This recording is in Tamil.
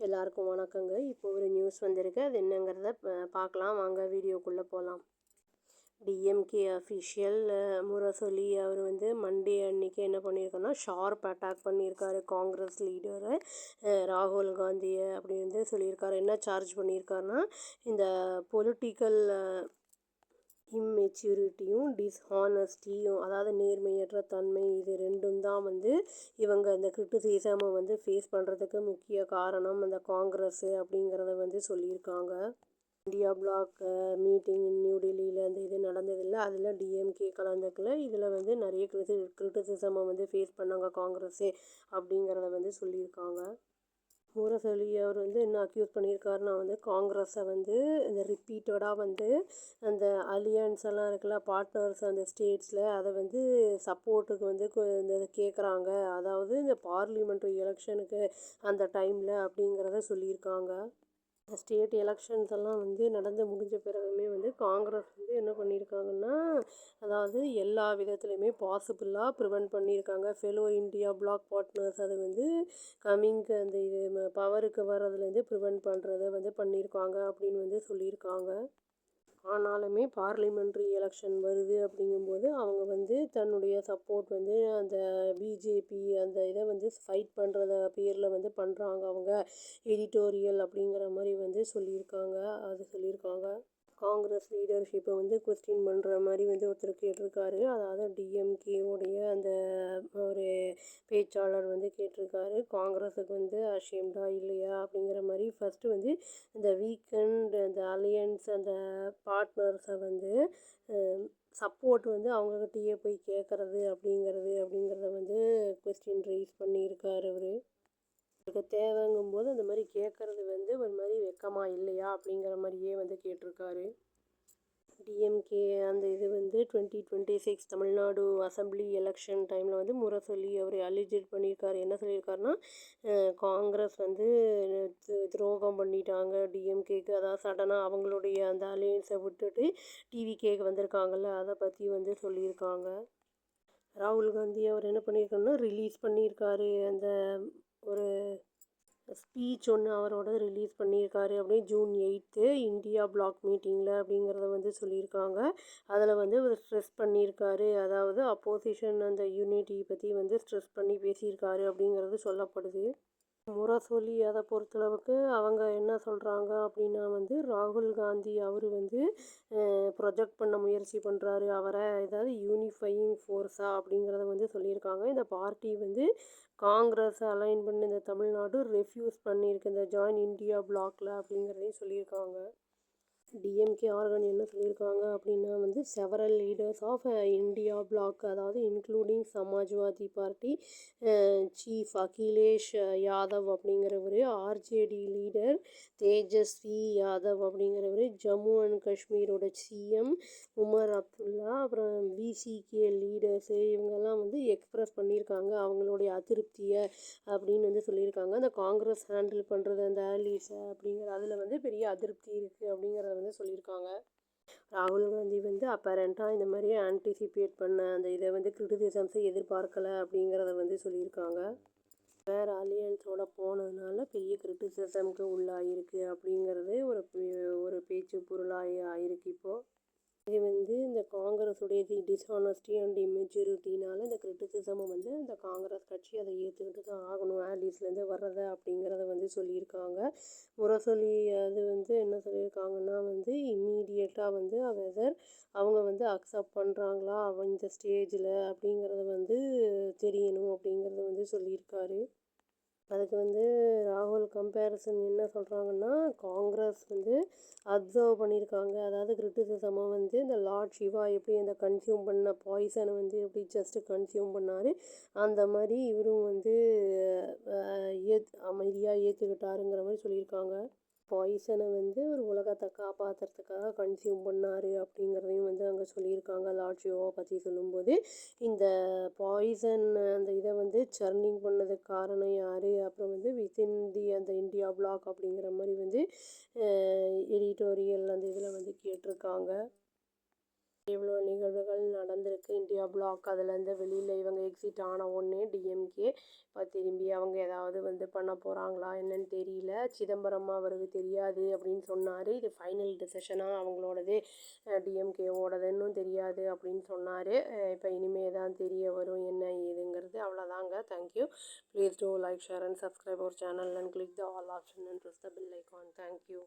எல்லாருக்கும் வணக்கங்க. இப்போ ஒரு நியூஸ் வந்திருக்கு. அது என்னங்கிறத பார்க்கலாம் வாங்க, வீடியோக்குள்ளே போகலாம். டிஎம்கே அஃபிஷியல் முரசொலி அவர் வந்து மண்டே அன்னைக்கு என்ன பண்ணியிருக்காருன்னா, ஷார்ப் அட்டாக் பண்ணியிருக்காரு காங்கிரஸ் லீடரை ராகுல் காந்தியை அப்படி வந்து சொல்லியிருக்காரு. என்ன சார்ஜ் பண்ணியிருக்காருன்னா, இந்த பொலிட்டிக்கல் இம்மெச்சூரிட்டியும் டிஸ்ஹானஸ்டியும், அதாவது நேர்மையற்ற தன்மை, இது ரெண்டும் தான் வந்து இவங்க இந்த கிரிட்டிசிசமை வந்து ஃபேஸ் பண்ணுறதுக்கு முக்கிய காரணம் அந்த காங்கிரஸ் அப்படிங்கிறத வந்து சொல்லியிருக்காங்க. இந்தியா பிளாக் மீட்டிங் நியூ டெல்லியில் அந்த இது நடந்ததில்லை, அதில் டிஎம்கே கலந்துக்கல. இதில் வந்து நிறைய கிரிட்டிசிசமை வந்து ஃபேஸ் பண்ணாங்க காங்கிரஸே அப்படிங்கிறத வந்து சொல்லியிருக்காங்க. முரசொலி அவர் வந்து என்ன அக்யூஸ் பண்ணியிருக்காருன்னா, வந்து காங்கிரஸை வந்து இந்த ரிப்பீட்டடாக வந்து அந்த அலியன்ஸ் எல்லாம் இருக்குல்ல, பார்ட்னர்ஸ் அந்த ஸ்டேட்ஸில், அதை வந்து சப்போர்ட்டுக்கு வந்து இந்த கேட்குறாங்க, அதாவது இந்த பார்லிமெண்ட்ரி எலெக்ஷனுக்கு அந்த டைமில் அப்படிங்கிறத சொல்லியிருக்காங்க. ஸ்டேட் எலெக்ஷன்ஸ் எல்லாம் வந்து நடந்து முடிஞ்ச பிறகுமே வந்து காங்கிரஸ் வந்து என்ன பண்ணியிருக்காங்கன்னா, அதாவது எல்லா விதத்துலையுமே பாசிபிளாக ப்ரிவெண்ட் பண்ணியிருக்காங்க. ஃபெலோ இந்தியா பிளாக் பார்ட்னர்ஸ் அது வந்து கம்மிங்க்கு அந்த இது பவருக்கு வர்றதுலேருந்து ப்ரிவெண்ட் பண்ணுறதை வந்து பண்ணியிருக்காங்க அப்படின்னு வந்து சொல்லியிருக்காங்க. ஆனாலுமே பார்லிமெண்ட்ரி எலெக்ஷன் வருது அப்படிங்கும்போது அவங்க வந்து தன்னுடைய சப்போர்ட் வந்து அந்த பிஜேபி அந்த இதை வந்து ஃபைட் பண்ணுறத பேரில் வந்து பண்ணுறாங்க அவங்க, எடிட்டோரியல் அப்படிங்கிற மாதிரி வந்து சொல்லியிருக்காங்க. காங்கிரஸ் லீடர்ஷிப்பை வந்து கொஸ்டின் பண்ணுற மாதிரி வந்து ஒருத்தர் கேட்டிருக்காரு. அதாவது டிஎம்கேவுடைய அந்த ஒரு பேச்சாளர் வந்து கேட்டிருக்காரு, காங்கிரஸுக்கு வந்து அஷேம்டா இல்லையா அப்படிங்கிற மாதிரி. ஃபஸ்ட்டு வந்து இந்த வீக்கெண்ட் அந்த அலையன்ஸ் அந்த பார்ட்னர்ஸை வந்து சப்போர்ட் வந்து அவங்கக்கிட்டேயே போய் கேட்குறது அப்படிங்கிறத வந்து கொஸ்டின் ரைஸ் பண்ணியிருக்காரு அவர். அவருக்கு தேவைங்கும்போது அந்த மாதிரி கேட்குறது வந்து ஒரு மாதிரி வெக்கமாக இல்லையா அப்படிங்கிற மாதிரியே வந்து கேட்டிருக்காரு. டிஎம்கே அந்த இது வந்து 2026 தமிழ்நாடு அசம்பிளி எலெக்ஷன் டைமில் வந்து முரசொலி அவர் அலிஜிட் பண்ணியிருக்காரு. என்ன சொல்லியிருக்காருன்னா, காங்கிரஸ் வந்து துரோகம் பண்ணிட்டாங்க டிஎம்கேக்கு, அதாவது சடனாக அவங்களுடைய அந்த அலையன்ஸை விட்டுட்டு டிவிகேக்கு வந்திருக்காங்கல்ல, அதை பற்றி வந்து சொல்லியிருக்காங்க. ராகுல் காந்தி அவர் என்ன பண்ணியிருக்காருன்னா, ரிலீஸ் பண்ணியிருக்காரு அந்த ஒரு ஸ்பீச் ஒன்று அவரோட ரிலீஸ் பண்ணியிருக்காரு. அப்படியே June 8 இந்தியா பிளாக் மீட்டிங்கில் அப்படிங்கிறத வந்து சொல்லியிருக்காங்க. அதில் வந்து அவர் ஸ்ட்ரெஸ் பண்ணியிருக்காரு, அதாவது அப்போசிஷன் அந்த யூனிட்டி பற்றி வந்து ஸ்ட்ரெஸ் பண்ணி பேசியிருக்காரு அப்படிங்கிறது சொல்லப்படுது. முரசொலி அதை பொறுத்தளவுக்கு அவங்க என்ன சொல்கிறாங்க அப்படின்னா, வந்து ராகுல் காந்தி அவர் வந்து ப்ரொஜெக்ட் பண்ண முயற்சி பண்ணுறாரு அவரை, ஏதாவது யூனிஃபையிங் ஃபோர்ஸாக அப்படிங்கிறத வந்து சொல்லியிருக்காங்க. இந்த பார்ட்டி வந்து காங்கிரஸ் அலைன் பண்ணி இந்த தமிழ்நாடு ரெஃப்யூஸ் பண்ணியிருக்கு இந்த ஜாயின் இந்தியா பிளாக்ல அப்படிங்கிறதையும் சொல்லியிருக்காங்க. டிஎம்கே ஆர்கன் என்ன சொல்லியிருக்காங்க அப்படின்னா, வந்து several leaders of India bloc, அதாவது including Samajwadi party chief Akhilesh Yadav அப்படிங்கிறவர், ஆர்ஜேடி லீடர் தேஜஸ்வி யாதவ் அப்படிங்கிறவர், ஜம்மு அண்ட் காஷ்மீரோட சிஎம் உமர் அப்துல்லா, அப்புறம் பிசிகே லீடர்ஸு, இவங்கெல்லாம் வந்து எக்ஸ்ப்ரெஸ் பண்ணியிருக்காங்க அவங்களுடைய அதிருப்தியை அப்படின்னு வந்து சொல்லியிருக்காங்க. அந்த காங்கிரஸ் ஹேண்டில் பண்ணுறது அந்த ஆலிஸை அப்படிங்கிற அதில் வந்து பெரிய அதிருப்தி இருக்குது அப்படிங்கிறத வந்து சொல்லியிருக்காங்க. ராகுல் காந்தி வந்து அப்பரண்ட்டாக இந்த மாதிரி ஆன்டிசிபேட் பண்ண அந்த இதை வந்து கிரிட்டிசிசம்ஸை எதிர்பார்க்கலை அப்படிங்கிறத வந்து சொல்லியிருக்காங்க. வேறு அலியன்ஸோட போனதுனால பெரிய கிரிட்டிசிசம்க்கு உள்ளாயிருக்கு அப்படிங்கிறது ஒரு பேச்சு பொருளாக ஆயிருக்கு. இப்போது இது வந்து இந்த காங்கிரஸுடைய டிஸ்ஹானஸ்டி அண்ட் இம்மெச்சூரிட்டினால இந்த கிரிட்டிசிசமை வந்து இந்த காங்கிரஸ் கட்சி அதை ஏற்றுக்கிட்டு தான் ஆகணும் ஆலிஸ்லேருந்து வர்றதை அப்படிங்கிறத வந்து சொல்லியிருக்காங்க. முரசொலி அது வந்து என்ன சொல்லியிருக்காங்கன்னா, வந்து இம்மீடியட்டாக வந்து வெதர் அவங்க வந்து அக்செப்ட் பண்ணுறாங்களா இந்த ஸ்டேஜில் அப்படிங்கிறத வந்து தெரியணும் அப்படிங்கிறத வந்து சொல்லியிருக்காரு. அதுக்கு வந்து ராகுல் கம்பேரிசன் என்ன சொல்கிறாங்கன்னா, காங்கிரஸ் வந்து அப்சர்வ் பண்ணியிருக்காங்க, அதாவது கிரிட்டிசிசமாக வந்து இந்த லார்ட் சிவா எப்படி அந்த கன்சியூம் பண்ண பாய்சனை வந்து எப்படி ஜஸ்ட்டு கன்சியூம் பண்ணார், அந்த மாதிரி இவரும் வந்து அமைதியாக ஏற்றுக்கிட்டாருங்கிற மாதிரி சொல்லியிருக்காங்க. பாய்சனை வந்து ஒரு உலகத்தை காப்பாற்றுறதுக்காக கன்சியூம் பண்ணார் அப்படிங்கிறதையும் வந்து அங்கே சொல்லியிருக்காங்க. லார்ட் சிவாவை பற்றி சொல்லும்போது, இந்த பாய்சன் அந்த இதை வந்து சர்னிங் பண்ணதுக்கு காரணம் யார், அப்புறம் வந்து வித்தின் அந்த இந்தியா பிளாக் அப்படிங்கிற மாதிரி வந்து எடிட்டோரியல் அந்த இதில் வந்து கேட்டிருக்காங்க. இவ்வளோ நிகழ்வுகள் நடந்திருக்கு. இந்தியா பிளாக் அதுலேருந்து வெளியில் இவங்க எக்ஸிட் ஆன உடனே டிஎம்கே இப்போ திரும்பி அவங்க ஏதாவது பண்ண போகிறாங்களா என்னன்னு தெரியல. சிதம்பரம் அவருக்கு தெரியாது அப்படின்னு சொன்னார். இது ஃபைனல் டிசிஷனாக அவங்களோடது டிஎம்கேவோடதுன்னு தெரியாது அப்படின்னு சொன்னார். இப்போ இனிமே தான் தெரிய வரும் என்ன ஏதுங்கிறது. அவ்வளோதாங்க. Thank you. Please do like, share and subscribe our channel and click the all option and press the bell icon. Thank you.